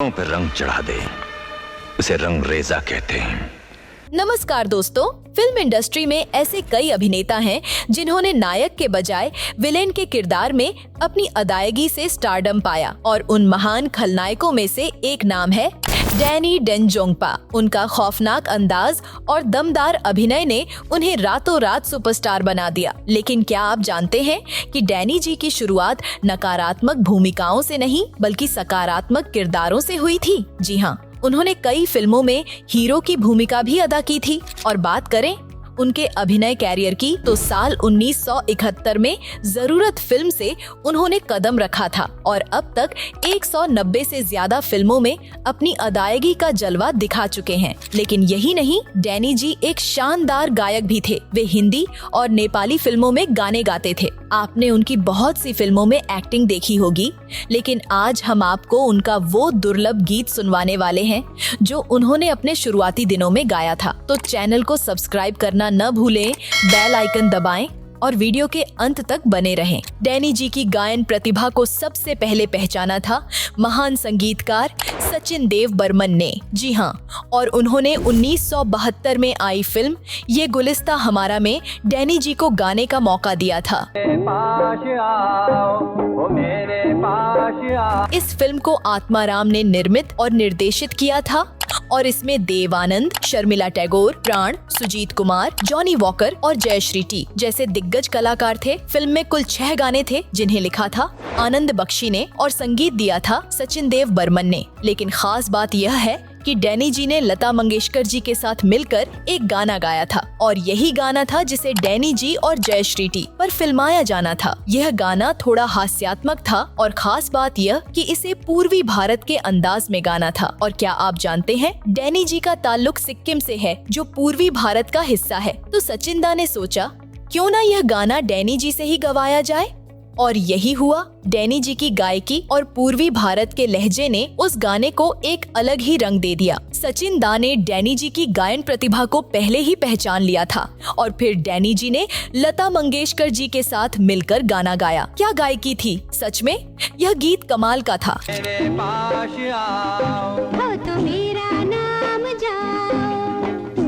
पर रंग चढ़ा दे, उसे रंग रेजा कहते हैं। नमस्कार दोस्तों, फिल्म इंडस्ट्री में ऐसे कई अभिनेता हैं जिन्होंने नायक के बजाय विलेन के किरदार में अपनी अदायगी से स्टारडम पाया और उन महान खलनायकों में से एक नाम है डैनी डेंजोंगपा। उनका खौफनाक अंदाज और दमदार अभिनय ने उन्हें रातों रात सुपरस्टार बना दिया। लेकिन क्या आप जानते हैं कि डैनी जी की शुरुआत नकारात्मक भूमिकाओं से नहीं बल्कि सकारात्मक किरदारों से हुई थी। जी हाँ, उन्होंने कई फिल्मों में हीरो की भूमिका भी अदा की थी। और बात करें उनके अभिनय कैरियर की तो साल 1971 में जरूरत फिल्म से उन्होंने कदम रखा था और अब तक 190 से ज्यादा फिल्मों में अपनी अदायगी का जलवा दिखा चुके हैं। लेकिन यही नहीं, डैनी जी एक शानदार गायक भी थे। वे हिंदी और नेपाली फिल्मों में गाने गाते थे। आपने उनकी बहुत सी फिल्मों में एक्टिंग देखी होगी, लेकिन आज हम आपको उनका वो दुर्लभ गीत सुनवाने वाले हैं जो उन्होंने अपने शुरुआती दिनों में गाया था। तो चैनल को सब्सक्राइब करना न भूलें, बेल आइकन दबाएं और वीडियो के अंत तक बने रहें। डैनी जी की गायन प्रतिभा को सबसे पहले पहचाना था महान संगीतकार सचिन देव बर्मन ने। जी हाँ, और उन्होंने 1972 में आई फिल्म ये गुलिस्ता हमारा में डैनी जी को गाने का मौका दिया था। इस फिल्म को आत्माराम ने निर्मित और निर्देशित किया था और इसमें देव आनंद, शर्मिला टैगोर, प्राण, सुजीत कुमार, जॉनी वॉकर और जयश्री टी जैसे दिग्गज कलाकार थे। फिल्म में कुल 6 गाने थे जिन्हें लिखा था आनंद बख्शी ने और संगीत दिया था सचिन देव बर्मन ने। लेकिन खास बात यह है कि डैनी जी ने लता मंगेशकर जी के साथ मिलकर एक गाना गाया था और यही गाना था जिसे डैनी जी और जयश्री टी पर फिल्माया जाना था। यह गाना थोड़ा हास्यात्मक था और खास बात यह कि इसे पूर्वी भारत के अंदाज में गाना था। और क्या आप जानते हैं, डैनी जी का ताल्लुक सिक्किम से है जो पूर्वी भारत का हिस्सा है। तो सचिन दा ने सोचा क्यों ना यह गाना डैनी जी से ही गवाया जाए और यही हुआ। डैनी जी की गायकी और पूर्वी भारत के लहजे ने उस गाने को एक अलग ही रंग दे दिया। सचिन दा ने डैनी जी की गायन प्रतिभा को पहले ही पहचान लिया था और फिर डैनी जी ने लता मंगेशकर जी के साथ मिलकर गाना गाया। क्या गायकी थी, सच में यह गीत कमाल का था।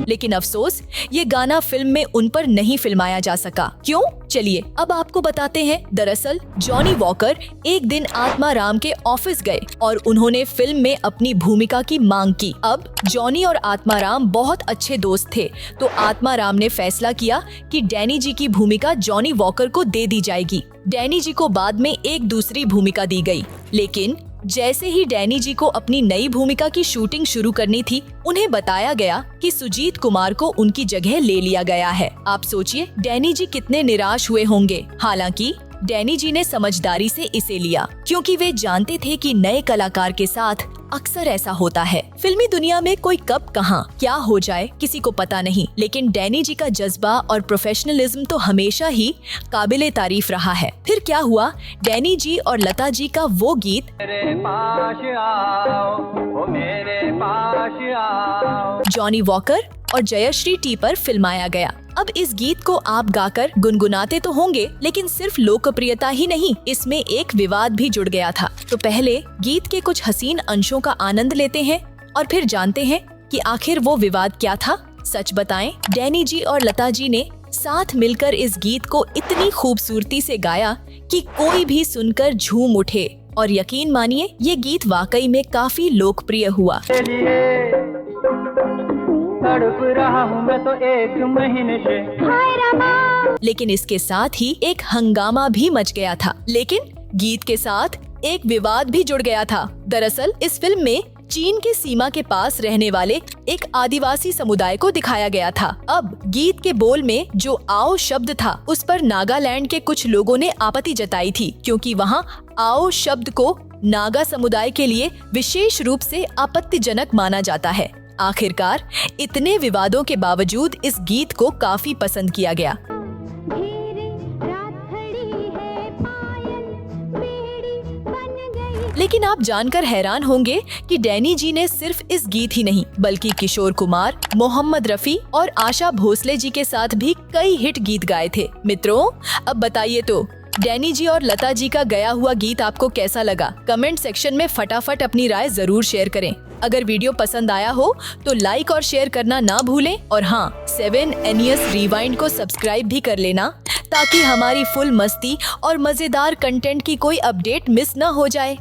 लेकिन अफसोस ये गाना फिल्म में उन पर नहीं फिल्माया जा सका। क्यों? चलिए अब आपको बताते हैं। दरअसल जॉनी वॉकर एक दिन आत्माराम के ऑफिस गए और उन्होंने फिल्म में अपनी भूमिका की मांग की। अब जॉनी और आत्माराम बहुत अच्छे दोस्त थे, तो आत्माराम ने फैसला किया कि डैनी जी की भूमिका जॉनी वॉकर को दे दी जाएगी। डैनी जी को बाद में एक दूसरी भूमिका दी गई। लेकिन जैसे ही डैनी जी को अपनी नई भूमिका की शूटिंग शुरू करनी थी, उन्हें बताया गया कि सुजीत कुमार को उनकी जगह ले लिया गया है। आप सोचिए डैनी जी कितने निराश हुए होंगे। हालांकि डैनी जी ने समझदारी से इसे लिया क्योंकि वे जानते थे कि नए कलाकार के साथ अक्सर ऐसा होता है। फिल्मी दुनिया में कोई कब कहां क्या हो जाए किसी को पता नहीं, लेकिन डैनी जी का जज्बा और प्रोफेशनलिज्म तो हमेशा ही काबिले तारीफ रहा है। फिर क्या हुआ, डैनी जी और लता जी का वो गीत जॉनी वॉकर और जयश्री टी पर फिल्माया गया। अब इस गीत को आप गाकर गुनगुनाते तो होंगे, लेकिन सिर्फ लोकप्रियता ही नहीं, इसमें एक विवाद भी जुड़ गया था। तो पहले गीत के कुछ हसीन अंशों का आनंद लेते हैं और फिर जानते हैं कि आखिर वो विवाद क्या था। सच बताएं, डैनी जी और लता जी ने साथ मिलकर इस गीत को इतनी खूबसूरती से गाया कि कोई भी सुनकर झूम उठे और यकीन मानिए ये गीत वाकई में काफी लोकप्रिय हुआ। तड़प रहा हूँ मैं तो 1 महीने से। लेकिन इसके साथ ही एक हंगामा भी मच गया था। लेकिन गीत के साथ एक विवाद भी जुड़ गया था। दरअसल इस फिल्म में चीन के सीमा के पास रहने वाले एक आदिवासी समुदाय को दिखाया गया था। अब गीत के बोल में जो आओ शब्द था, उस पर नागालैंड के कुछ लोगों ने आपत्ति जताई थी क्योंकि वहाँ आओ शब्द को नागा समुदाय के लिए विशेष रूप से आपत्तिजनक माना जाता है। आखिरकार इतने विवादों के बावजूद इस गीत को काफी पसंद किया गया। लेकिन आप जानकर हैरान होंगे कि डैनी जी ने सिर्फ इस गीत ही नहीं बल्कि किशोर कुमार, मोहम्मद रफी और आशा भोसले जी के साथ भी कई हिट गीत गाए थे। मित्रों, अब बताइए तो डैनी जी और लता जी का गया हुआ गीत आपको कैसा लगा? कमेंट सेक्शन में फटाफट अपनी राय जरूर शेयर करें। अगर वीडियो पसंद आया हो तो लाइक और शेयर करना ना भूलें और हाँ, 7 NES Rewind को सब्सक्राइब भी कर लेना ताकि हमारी फुल मस्ती और मजेदार कंटेंट की कोई अपडेट मिस न हो जाए।